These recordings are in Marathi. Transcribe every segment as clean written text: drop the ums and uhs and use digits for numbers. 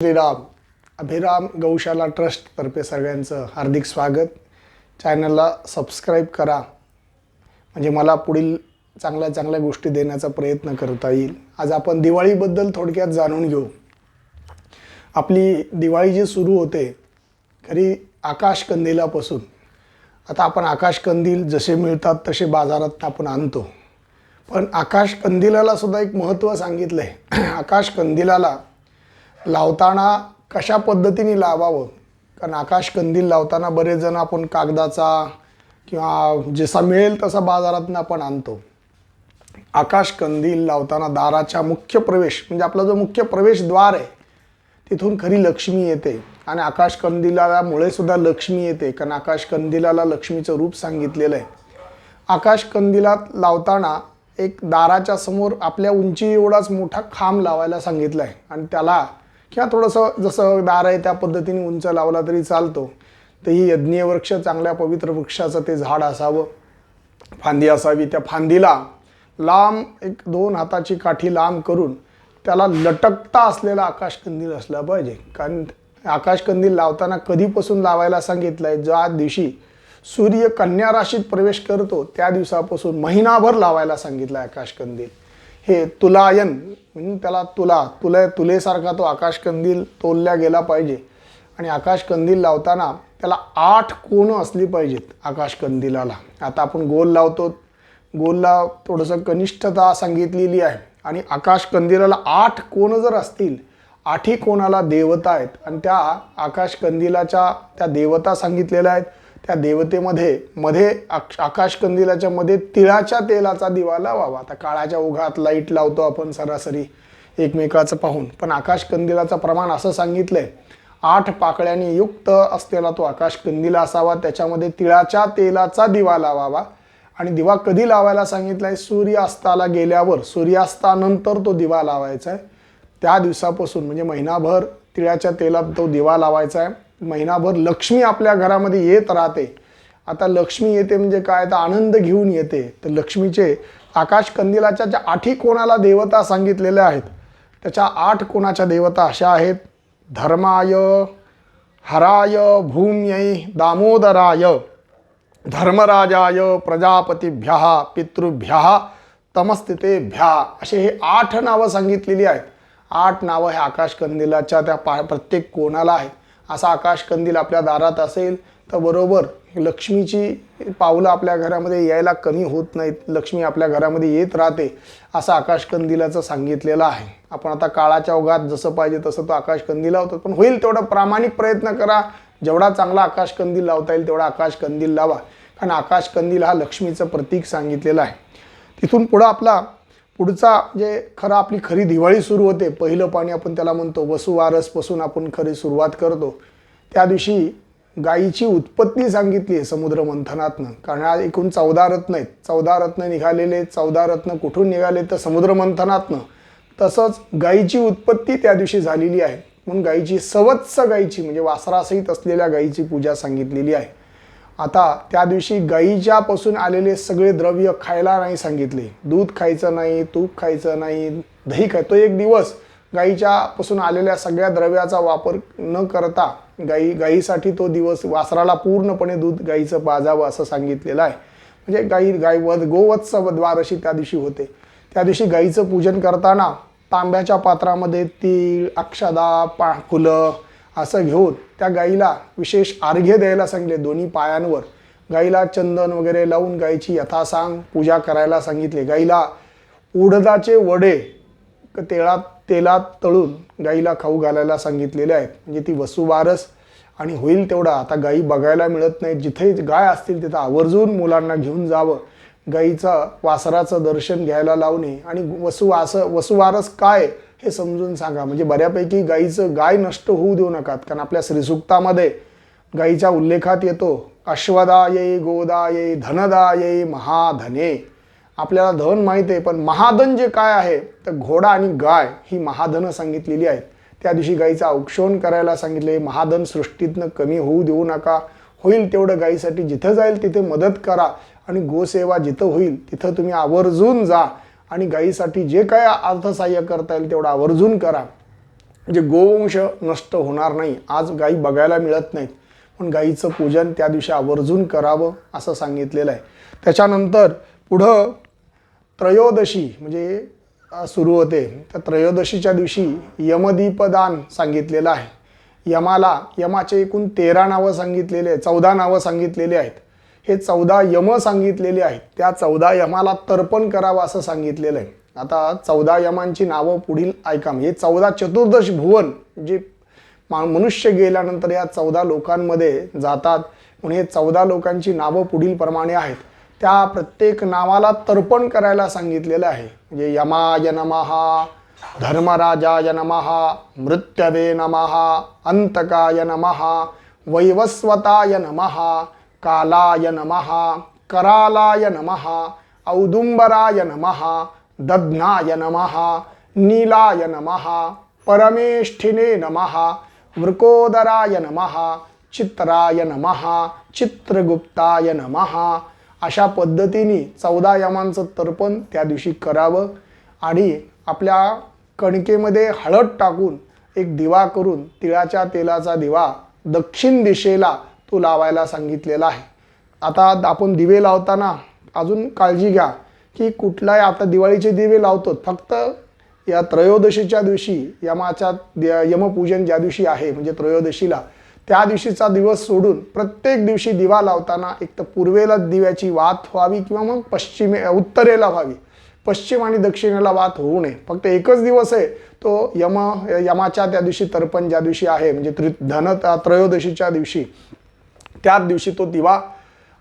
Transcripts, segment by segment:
श्रीराम. अभिराम गौशाला ट्रस्ट तर्फे सगळ्यांचं हार्दिक स्वागत. चॅनलला सबस्क्राईब करा म्हणजे मला पुढील चांगल्या चांगल्या गोष्टी देण्याचा प्रयत्न करता येईल. आज आपण दिवाळीबद्दल थोडक्यात जाणून घेऊ. आपली दिवाळी जी सुरू होते खरी आकाश कंदिलापासून. आता आपण आकाश कंदील जसे मिळतात तसे बाजारात आपण आणतो, पण आकाश कंदिलाला सुद्धा एक महत्त्व सांगितलं आहे. आकाश कंदिलाला लावताना कशा पद्धतीने लावावं, कारण आकाश कंदील लावताना बरेच जण आपण कागदाचा किंवा जसा मिळेल तसा बाजारातून आपण आणतो. आकाश कंदील लावताना दाराच्या मुख्य प्रवेश म्हणजे आपला जो मुख्य प्रवेशद्वार आहे तिथून खरी लक्ष्मी येते. आणि आकाश कंदिलामुळे सुद्धा लक्ष्मी येते, कारण आकाश कंदिलाला लक्ष्मीचं रूप सांगितलेलं आहे. आकाश कंदिलात लावताना एक दाराच्या समोर आपल्या उंची एवढाच मोठा खांब लावायला सांगितलं आहे. आणि त्याला किंवा थोडंसं जसं दार आहे त्या पद्धतीने उंच लावला तरी चालतो. तर ही यज्ञीय वृक्ष, चांगल्या पवित्र वृक्षाचं ते झाड असावं, फांदी असावी. त्या फांदीला लांब एक 2 हाताची काठी लांब करून त्याला लटकता असलेला आकाश कंदील असला पाहिजे. कारण आकाश कंदील लावताना कधीपासून लावायला सांगितलं आहे, ज्या दिवशी सूर्य कन्या राशीत प्रवेश करतो त्या दिवसापासून महिनाभर लावायला सांगितलं आहे आकाश कंदील. हे तुलायन म्हणून त्याला तुलेसारखा तो आकाश कंदील तोलल्या गेला पाहिजे. आणि आकाश कंदील लावताना त्याला 8 कोनं असली पाहिजेत आकाश कंदिलाला. आता आपण गोल लावतो, गोलला थोडंसं कनिष्ठता सांगितलेली आहे. आणि आकाश कंदिलाला 8 कोनं जर असतील, 8ही कोणाला देवता आहेत आणि त्या आकाश कंदिलाच्या त्या देवता सांगितलेल्या आहेत. त्या देवतेमध्ये आकाश कंदिलाच्या मध्ये तिळाच्या तेलाचा दिवा लावावा. आता काळाच्या ओघात लाईट लावतो आपण सरासरी एकमेकाचं पाहून, पण आकाश कंदिलाचं प्रमाण असं सांगितलंय 8 पाकळ्यांनी युक्त असलेला तो आकाश कंदील असावा. त्याच्यामध्ये तिळाच्या तेलाचा दिवा लावावा. आणि दिवा कधी लावायला सांगितलाय? सूर्यास्ताला गेल्यावर, सूर्यास्तानंतर तो दिवा लावायचा आहे. त्या दिवसापासून म्हणजे महिनाभर तिळाच्या तेलात तो दिवा लावायचा आहे. महिनाभर लक्ष्मी आपल्या घरामध्ये येत राहते. आता लक्ष्मी येते म्हणजे काय, तर आनंद घेऊन येते. तर लक्ष्मीचे आकाश कंदिलाच्या ज्या 8ही कोणाला देवता सांगितलेल्या आहेत त्याच्या 8 कोणाच्या देवता अशा आहेत: धर्माय, हराय, भूम्यै, दामोदराय, धर्मराजाय, प्रजापतीभ्यः, पितृभ्यः, तमस्थितेभ्यः, असे हे 8 नावं सांगितलेली आहेत. 8 नावं हे आकाश कंदिलाच्या त्या प्रत्येक कोणाला आहेत. असा आकाश कंदील आपल्या दारात असेल तर बरोबर लक्ष्मीची पावलं आपल्या घरामध्ये यायला कमी होत नाहीत, लक्ष्मी आपल्या घरामध्ये येत राहते, असं आकाश कंदिलाचं सांगितलेलं आहे. आपण आता काळाच्या ओघात जसं पाहिजे तसं तो आकाश कंदील लावतो, पण होईल तेवढा प्रामाणिक प्रयत्न करा. जेवढा चांगला आकाश कंदील लावता येईल तेवढा आकाश कंदील लावा, कारण आकाश कंदील हा लक्ष्मीचं प्रतीक सांगितलेलं आहे. तिथून पुढं आपला पुढचा जे आपली खरी दिवाळी सुरू होते. पहिलं पाणी आपण त्याला म्हणतो. वसुवारसपासून आपण खरी सुरुवात करतो. त्या दिवशी गायीची उत्पत्ती सांगितली आहे समुद्र मंथनातनं, कारण आज एकूण 14 रत्न आहेत. 14 रत्न निघालेले. 14 रत्न कुठून निघाले तर समुद्र मंथनातनं. तसंच गायीची उत्पत्ती त्या दिवशी झालेली आहे, म्हणून गायीची सवत्स गायीची म्हणजे वासरासहित असलेल्या गायीची पूजा सांगितलेली आहे. आता त्या दिवशी गायीच्यापासून आलेले सगळे द्रव्य खायला नाही सांगितले. दूध खायचं नाही, तूप खायचं नाही, दही तो एक दिवस गायीच्यापासून आलेल्या सगळ्या द्रव्याचा वापर न करता गायीसाठी तो दिवस, वासराला पूर्णपणे दूध गायीचं पाजावं असं सांगितलेलं आहे. म्हणजे गोवत्स द्वारशी त्या दिवशी होते. त्या दिवशी गायीचं पूजन करताना तांब्याच्या पात्रामध्ये तीळ, अक्षदा, फुलं असं घेऊन त्या गाईला विशेष अर्घ्य द्यायला सांगितले. दोन्ही पायांवर गाईला चंदन वगैरे लावून गाईची यथासांग पूजा करायला सांगितले. गाईला उडदाचे वडे तेलात तळून गाईला खाऊ घालायला सांगितलेले आहेत. म्हणजे ती वसुबारस. आणि होईल तेवढा आता गाई बघायला मिळत नाही, जिथे गाय असतील तिथं आवर्जून मुलांना घेऊन जावं. गाईचं वासराचं दर्शन घ्यायला लावणे आणि वसुवारस काय हे समजून सांगा. म्हणजे बऱ्यापैकी गाय नष्ट होऊ देऊ नकात, कारण आपल्या श्रीसूक्तामध्ये गाईच्या उल्लेखात येतो अश्वदायै, गोदायै, धनदायै, महाधने. आपल्याला धन माहिती आहे, पण महाधन जे काय आहे तर घोडा आणि गाय ही महाधन सांगितलेली आहेत. त्या दिवशी गाईचं औक्षण करायला सांगितले. महाधन सृष्टीतनं कमी होऊ देऊ नका. होईल तेवढं गाईसाठी जिथं जाईल तिथे मदत करा. आणि गोसेवा जिथं होईल तिथं तुम्ही आवर्जून जा. आणि गाईसाठी जे काय अर्थसहाय्य करता येईल तेवढं आवर्जून करा. म्हणजे गोवंश नष्ट होणार नाही. आज गायी बघायला मिळत नाहीत, पण गायीचं पूजन त्या दिवशी आवर्जून करावं असं सांगितलेलं आहे. त्याच्यानंतर पुढं त्रयोदशी म्हणजे सुरू होते. त्या त्रयोदशीच्या दिवशी यमदीपदान सांगितलेलं आहे. यमाचे एकूण 13 नावं सांगितलेले आहेत, 14 नावं सांगितलेली आहेत. हे 14 यम सांगितलेले आहेत. त्या 14 यमाला तर्पण करावं असं सांगितलेलं आहे. आता 14 यमांची नावं पुढील ऐका. हे 14 चतुर्दश भुवन जे मनुष्य गेल्यानंतर या 14 लोकांमध्ये जातात, म्हणून हे 14 लोकांची नावं पुढील प्रमाणे आहेत. त्या प्रत्येक नावाला तर्पण करायला सांगितलेलं आहे. म्हणजे यमाय नमः, धर्मराजाय नमः, मृत्यवे नमः, अंतकाय नमः, वैवस्वताय नमः, कालाय नमः, करालाय नमः, औदुंबराय नमः, दध्नाय नमः, नीलाय नमः, परमेष्ठिने नमः, वृकोदराय नमः, चित्राय नमः, चित्रगुप्ताय नमः. अशा पद्धतीने 14 यमांचं तर्पण त्या दिवशी करावं. आणि आपल्या कणकेमध्ये हळद टाकून एक दिवा करून तिळाच्या तेलाचा दिवा दक्षिण दिशेला तो लावायला सांगितलेला आहे. आता आपण दिवे लावताना अजून काळजी घ्या की कुठलाही, आता दिवाळीचे दिवे लावतो, फक्त या त्रयोदशीच्या दिवशी यमपूजन ज्या दिवशी आहे म्हणजे त्रयोदशीला, त्या दिवशीचा दिवस सोडून प्रत्येक दिवशी दिवा लावताना एक तर पूर्वेला दिव्याची वात व्हावी किंवा मग उत्तरेला व्हावी. पश्चिम आणि दक्षिणेला वात होऊ नये. फक्त एकच दिवस आहे तो यमाच्या त्या दिवशी तर्पण ज्या दिवशी आहे म्हणजे त्रयोदशीच्या दिवशी, त्याच दिवशी तो दिवा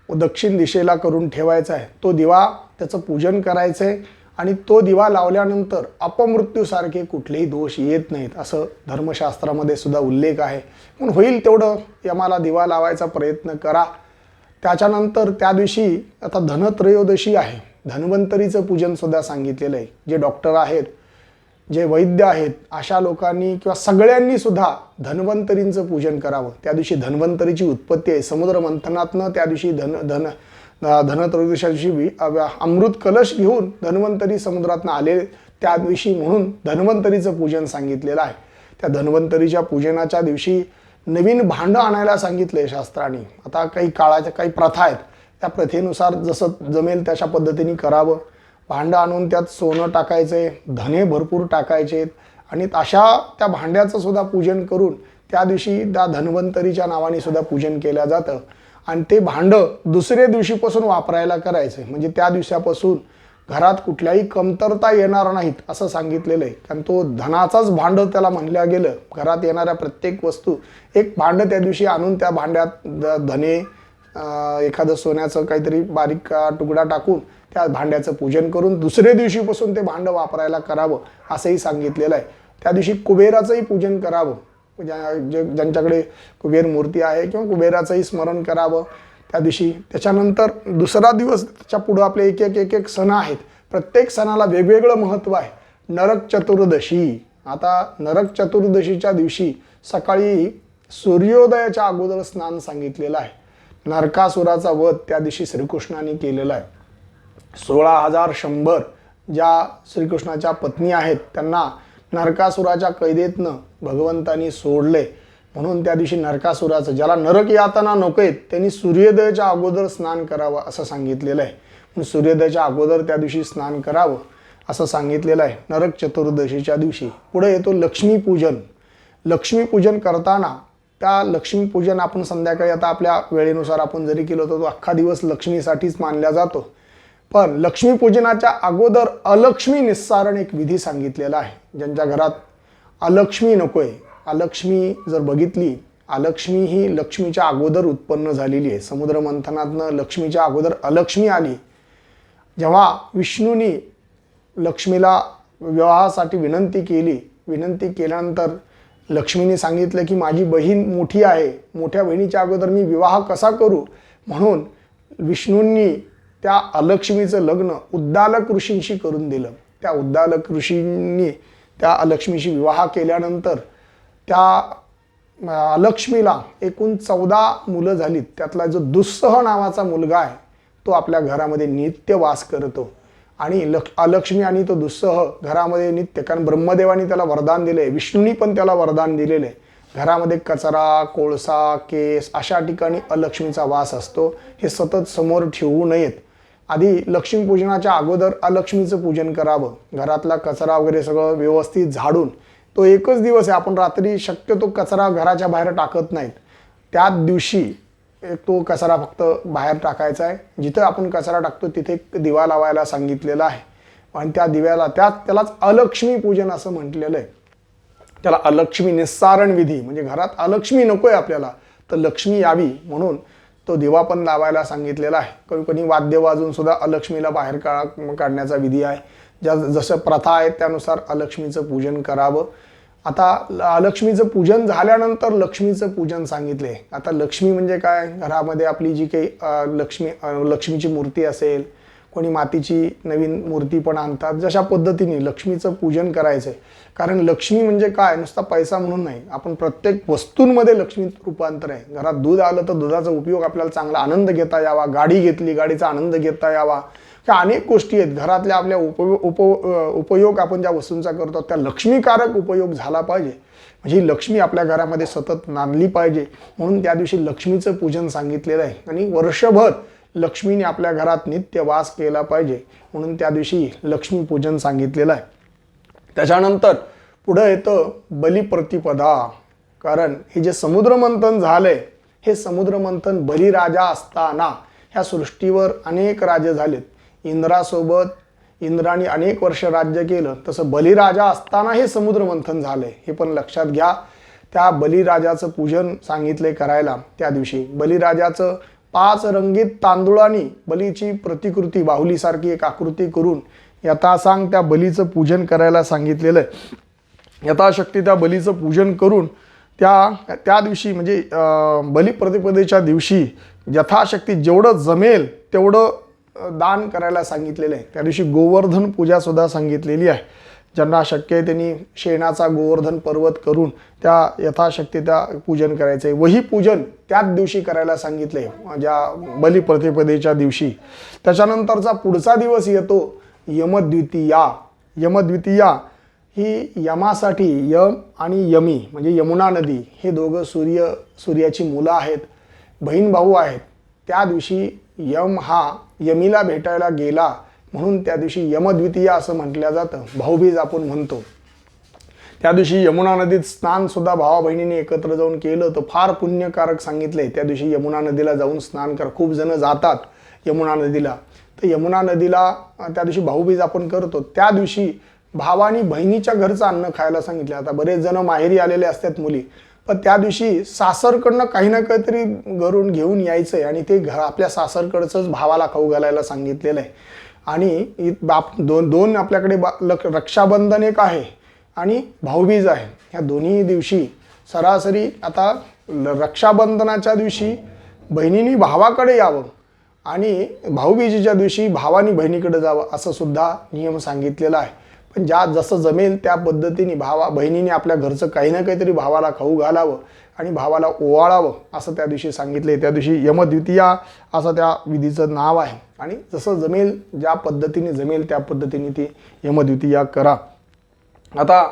दक्षिण दिशेला करून ठेवायचा आहे. तो दिवा त्याचं पूजन करायचं आहे. आणि तो दिवा लावल्यानंतर अपमृत्यूसारखे कुठलेही दोष येत नाहीत असं धर्मशास्त्रामध्ये सुद्धा उल्लेख आहे. म्हणून होईल तेवढं यमाला दिवा लावायचा प्रयत्न करा. त्याच्यानंतर त्या दिवशी आता धनत्रयोदशी आहे. धन्वंतरीचं पूजन सुद्धा सांगितलेलं आहे. जे डॉक्टर आहेत, जे वैद्य आहेत, अशा लोकांनी किंवा सगळ्यांनी सुद्धा धन्वंतरींचं पूजन करावं. त्या दिवशी धन्वंतरीची उत्पत्ती आहे. समुद्र मंथनातनं त्या दिवशी धनत्रयोदशीच्या दिवशी अमृत कलश घेऊन धन्वंतरी समुद्रातनं आले त्या दिवशी, म्हणून धन्वंतरीचं पूजन सांगितलेलं आहे. त्या धन्वंतरीच्या पूजनाच्या दिवशी नवीन भांडं आणायला सांगितलं आहे शास्त्राने. आता काही प्रथा आहेत, त्या प्रथेनुसार जसं जमेल तशा पद्धतीने करावं. भांडं आणून त्यात सोनं टाकायचं, धने भरपूर टाकायचे आणि अशा त्या भांड्याचं सुद्धा पूजन करून त्या दिवशी त्या धन्वंतरीच्या नावाने सुद्धा पूजन केलं जातं. आणि ते भांडं दुसऱ्या दिवशीपासून वापरायला करायचं, म्हणजे त्या दिवसापासून घरात कुठल्याही कमतरता येणार नाहीत असं सांगितलेलं आहे. कारण तो धनाचाच भांडं त्याला म्हणल्या गेलं. घरात येणाऱ्या प्रत्येक वस्तू एक भांडं त्या दिवशी आणून त्या भांड्यात धने, एखादं सोन्याचं काहीतरी बारीक तुकडा टाकून त्या भांड्याचं पूजन करून दुसऱ्या दिवशीपासून ते भांडं वापरायला करावं असंही सांगितलेलं आहे. त्या दिवशी कुबेराचंही पूजन करावं. ज्यांच्याकडे कुबेर मूर्ती आहे किंवा कुबेराचंही स्मरण करावं त्या दिवशी. त्याच्यानंतर दुसरा दिवस, त्याच्या पुढं आपले एक सण आहेत. प्रत्येक सणाला वेगवेगळं महत्त्व आहे. नरक चतुर्दशी. आता नरक चतुर्दशीच्या दिवशी सकाळी सूर्योदयाच्या अगोदर स्नान सांगितलेलं आहे. नरकासुराचा वध त्या दिवशी श्रीकृष्णाने केलेला आहे. 16,100 ज्या श्रीकृष्णाच्या पत्नी आहेत त्यांना नरकासुराच्या कैदेतनं भगवंतानी सोडले, म्हणून त्या दिवशी नरकासुराचं, ज्याला नरक यातना नकोयत त्यांनी सूर्योदयाच्या अगोदर स्नान करावं असं सांगितलेलं आहे. म्हणून सूर्योदयाच्या अगोदर त्या दिवशी स्नान करावं असं सांगितलेलं आहे नरक चतुर्दशीच्या दिवशी. पुढे येतो लक्ष्मीपूजन. लक्ष्मीपूजन करताना त्या लक्ष्मीपूजन आपण संध्याकाळी, आता आपल्या वेळेनुसार आपण जरी केलं तर तो अख्खा दिवस लक्ष्मीसाठीच मानला जातो. पण लक्ष्मीपूजनाच्या अगोदर अलक्ष्मी निस्सारण एक विधी सांगितलेला आहे. ज्यांच्या घरात अलक्ष्मी नकोय, अलक्ष्मी जर बघितली, अलक्ष्मी ही लक्ष्मीच्या अगोदर उत्पन्न झालेली आहे. समुद्र मंथनातनं लक्ष्मीच्या अगोदर अलक्ष्मी आली. जेव्हा विष्णूंनी लक्ष्मीला विवाहासाठी विनंती केली, विनंती केल्यानंतर लक्ष्मीने सांगितलं की माझी बहीण मोठी आहे, मोठ्या बहिणीच्या अगोदर मी विवाह कसा करू, म्हणून विष्णूंनी त्या अलक्ष्मीचं लग्न उद्दालक ऋषींशी करून दिलं. त्या उद्दालक ऋषींनी त्या अलक्ष्मीशी विवाह केल्यानंतर त्या अलक्ष्मीला एकूण 14 मुलं झालीत. त्यातला जो दुस्सह नावाचा मुलगा आहे तो आपल्या घरामध्ये नित्य वास करतो. आणि अलक्ष्मी आणि तो दुस्सह घरामध्ये नित्य, कारण ब्रह्मदेवानी त्याला वरदान दिले, विष्णूंनी पण त्याला वरदान दिलेले, घरामध्ये कचरा, कोळसा, केस अशा ठिकाणी अलक्ष्मीचा वास असतो, हे सतत समोर ठेवू नयेत. आधी लक्ष्मीपूजनाच्या अगोदर अलक्ष्मीचं पूजन करावं. घरातला कचरा वगैरे सगळं व्यवस्थित झाडून, तो एकच दिवस आहे, आपण रात्री शक्यतो कचरा घराच्या बाहेर टाकत नाहीत, त्याच दिवशी तो कचरा फक्त बाहेर टाकायचा आहे. जिथं आपण कचरा टाकतो तिथे एक दिवा लावायला सांगितलेला आहे आणि त्या दिव्याला त्यालाच अलक्ष्मी पूजन असं म्हटलेलं आहे. त्याला अलक्ष्मी निस्सारण विधी, म्हणजे घरात अलक्ष्मी नकोय आपल्याला, तर लक्ष्मी यावी म्हणून तो दिवा पण लावायला सांगितलेला आहे. कोणी कोणी वाद्य वाजून सुद्धा अलक्ष्मीला बाहेर काढण्याचा विधी आहे. जसं प्रथा आहे त्यानुसार अलक्ष्मीचं पूजन करावं. आता अलक्ष्मीचं पूजन झाल्यानंतर लक्ष्मीचं पूजन सांगितले. आता लक्ष्मी म्हणजे काय, घरामध्ये आपली जी काही लक्ष्मीची मूर्ती असेल, कोणी मातीची नवीन मूर्ती पण आणतात, जशा पद्धतीने लक्ष्मीचं पूजन करायचं आहे. कारण लक्ष्मी म्हणजे काय, नुसता पैसा म्हणून नाही, आपण प्रत्येक वस्तूंमध्ये लक्ष्मीत रूपांतर आहे. घरात दूध आलं तर दुधाचा उपयोग आपल्याला चांगला आनंद घेता यावा, गाडी घेतली गाडीचा आनंद घेता यावा, ह्या अनेक गोष्टी आहेत. घरातल्या आपल्या उपयोग आपण ज्या वस्तूंचा करतो त्या लक्ष्मीकारक उपयोग झाला पाहिजे, म्हणजे ही लक्ष्मी आपल्या घरामध्ये सतत नांदली पाहिजे, म्हणून त्या दिवशी लक्ष्मीचं पूजन सांगितलेलं आहे. आणि वर्षभर लक्ष्मीने आपल्या घरात नित्य वास केला पाहिजे, म्हणून त्या दिवशी लक्ष्मी पूजन सांगितलेलं आहे. त्याच्यानंतर पुढं येतं बलिप्रतिपदा. कारण हे जे समुद्रमंथन झालंय, हे समुद्रमंथन बलिराजा असताना ह्या सृष्टीवर अनेक राजे झालेत. इंद्राने अनेक वर्ष राज्य केलं, तसं बलिराजा असताना हे समुद्रमंथन झालंय, हे पण लक्षात घ्या. त्या बलिराजाचं पूजन सांगितले करायला. त्या दिवशी बलिराजाचं 5 रंगीत तांदूळांनी बलीची प्रतिकृती, बाहुलीसारखी एक आकृती करून यथासांग त्या बलीचं पूजन करायला सांगितलेलं आहे. यथाशक्ती त्या बलीचं पूजन करून त्या दिवशी म्हणजे बलिप्रतिपदेच्या दिवशी यथाशक्ती जेवढं जमेल तेवढं दान करायला सांगितलेलं आहे. त्या दिवशी गोवर्धन पूजा सुद्धा सांगितलेली आहे. ज्यांना शक्य आहे त्यांनी शेणाचा गोवर्धन पर्वत करून त्या यथाशक्ती त्या पूजन करायचं आहे. वही पूजन त्याच दिवशी करायला सांगितले, ज्या बलिप्रतिपदेच्या दिवशी. त्याच्यानंतरचा पुढचा दिवस येतो यमद्वितीया. यमद्वितीया ही यमासाठी, यम आणि यमी म्हणजे यमुना नदी, हे दोघं सूर्याची मुलं आहेत, बहीण भाऊ आहेत. त्या दिवशी यम हा यमीला भेटायला गेला म्हणून त्या दिवशी यमद्वितीया असं म्हटलं जातं. भाऊबीज आपण म्हणतो. त्या दिवशी यमुना नदीत स्नान सुद्धा भावा बहिणीने एकत्र जाऊन केलं तर फार पुण्यकारक सांगितलंय. त्या दिवशी यमुना नदीला जाऊन स्नान कर. खूप जण जातात यमुना नदीला, तर यमुना नदीला त्या दिवशी भाऊबीज आपण करतो. त्या दिवशी भावानी बहिणीच्या घरचं अन्न खायला सांगितलं. आता बरेच जण माहेरी आलेले असतात मुली, पण त्या दिवशी सासरकडनं काही ना काहीतरी घरून घेऊन यायचंय आणि ते आपल्या सासरकडचंच भावाला खाऊ घालायला सांगितलेलं आहे. आणि दोन आपल्याकडे रक्षाबंधन एक आहे आणि भाऊबीज आहे. ह्या दोन्ही दिवशी सरासरी आता रक्षाबंधनाच्या दिवशी बहिणीने भावाकडे यावं आणि भाऊबीजेच्या दिवशी भावानी बहिणीकडे जावं असं सुद्धा नियम सांगितलेला आहे. पण जसं जमेल त्या पद्धतीने बहिणीने आपल्या घरचं काही ना काहीतरी भावाला खाऊ घालावं आणि भावाला ओवाळावं असं त्या दिवशी सांगितले. त्या दिवशी यमद्वितीया असं त्या विधीचं नाव आहे. आणि जसं जमेल, ज्या पद्धतीने जमेल त्या पद्धतीने ती यमद्वितीया करा. आता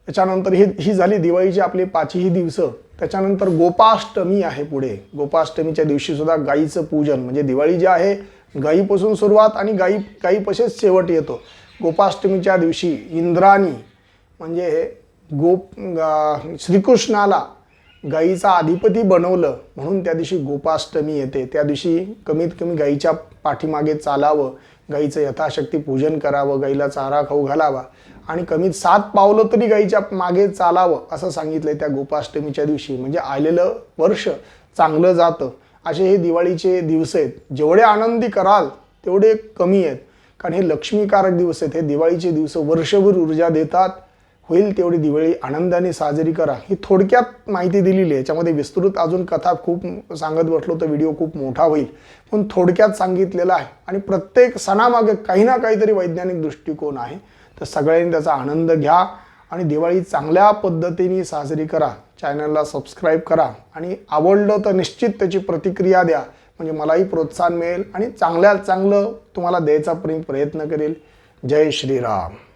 त्याच्यानंतर ही झाली दिवाळीची आपली 5ही दिवस. त्याच्यानंतर गोपाष्टमी आहे पुढे. गोपाष्टमीच्या दिवशी सुद्धा गाईचं पूजन, म्हणजे दिवाळी जी आहे गाईपासून सुरुवात आणि गाईपाशीच शेवट येतो. गोपाष्टमीच्या दिवशी इंद्रानी म्हणजे श्रीकृष्णाला गाईचा अधिपती बनवलं म्हणून त्या दिवशी गोपाष्टमी येते. त्या दिवशी कमीत कमी गाईच्या पाठीमागे चालावं, गाईचं यथाशक्ती पूजन करावं, गाईला चारा खाऊ घालावा आणि कमीत 7 पावलं तरी गाईच्या मागे चालावं असं सांगितलंय त्या गोपाष्टमीच्या दिवशी. म्हणजे आलेलं वर्ष चांगलं जातं असे हे दिवाळीचे दिवस आहेत. जेवढे आनंदी कराल तेवढे कमी आहेत, कारण हे लक्ष्मीकारक दिवस आहेत. हे दिवाळीचे दिवस वर्षभर ऊर्जा देतात. होईल तेवढी दिवाळी आनंदाने साजरी करा. ही थोडक्यात माहिती दिलेली आहे. याच्यामध्ये विस्तृत अजून कथा खूप सांगत बसलो तर व्हिडिओ खूप मोठा होईल, पण थोडक्यात सांगितलेलं आहे. आणि प्रत्येक सणामागे काही ना काहीतरी वैज्ञानिक दृष्टिकोन आहे. तर सगळ्यांनी त्याचा आनंद घ्या आणि दिवाळी चांगल्या पद्धतीने साजरी करा. चॅनलला सबस्क्राईब करा आणि आवडलं तर निश्चित त्याची प्रतिक्रिया द्या, म्हणजे मलाही प्रोत्साहन मिळेल आणि चांगल्यात चांगलं तुम्हाला द्यायचा प्रयत्न करेल. जय श्रीराम.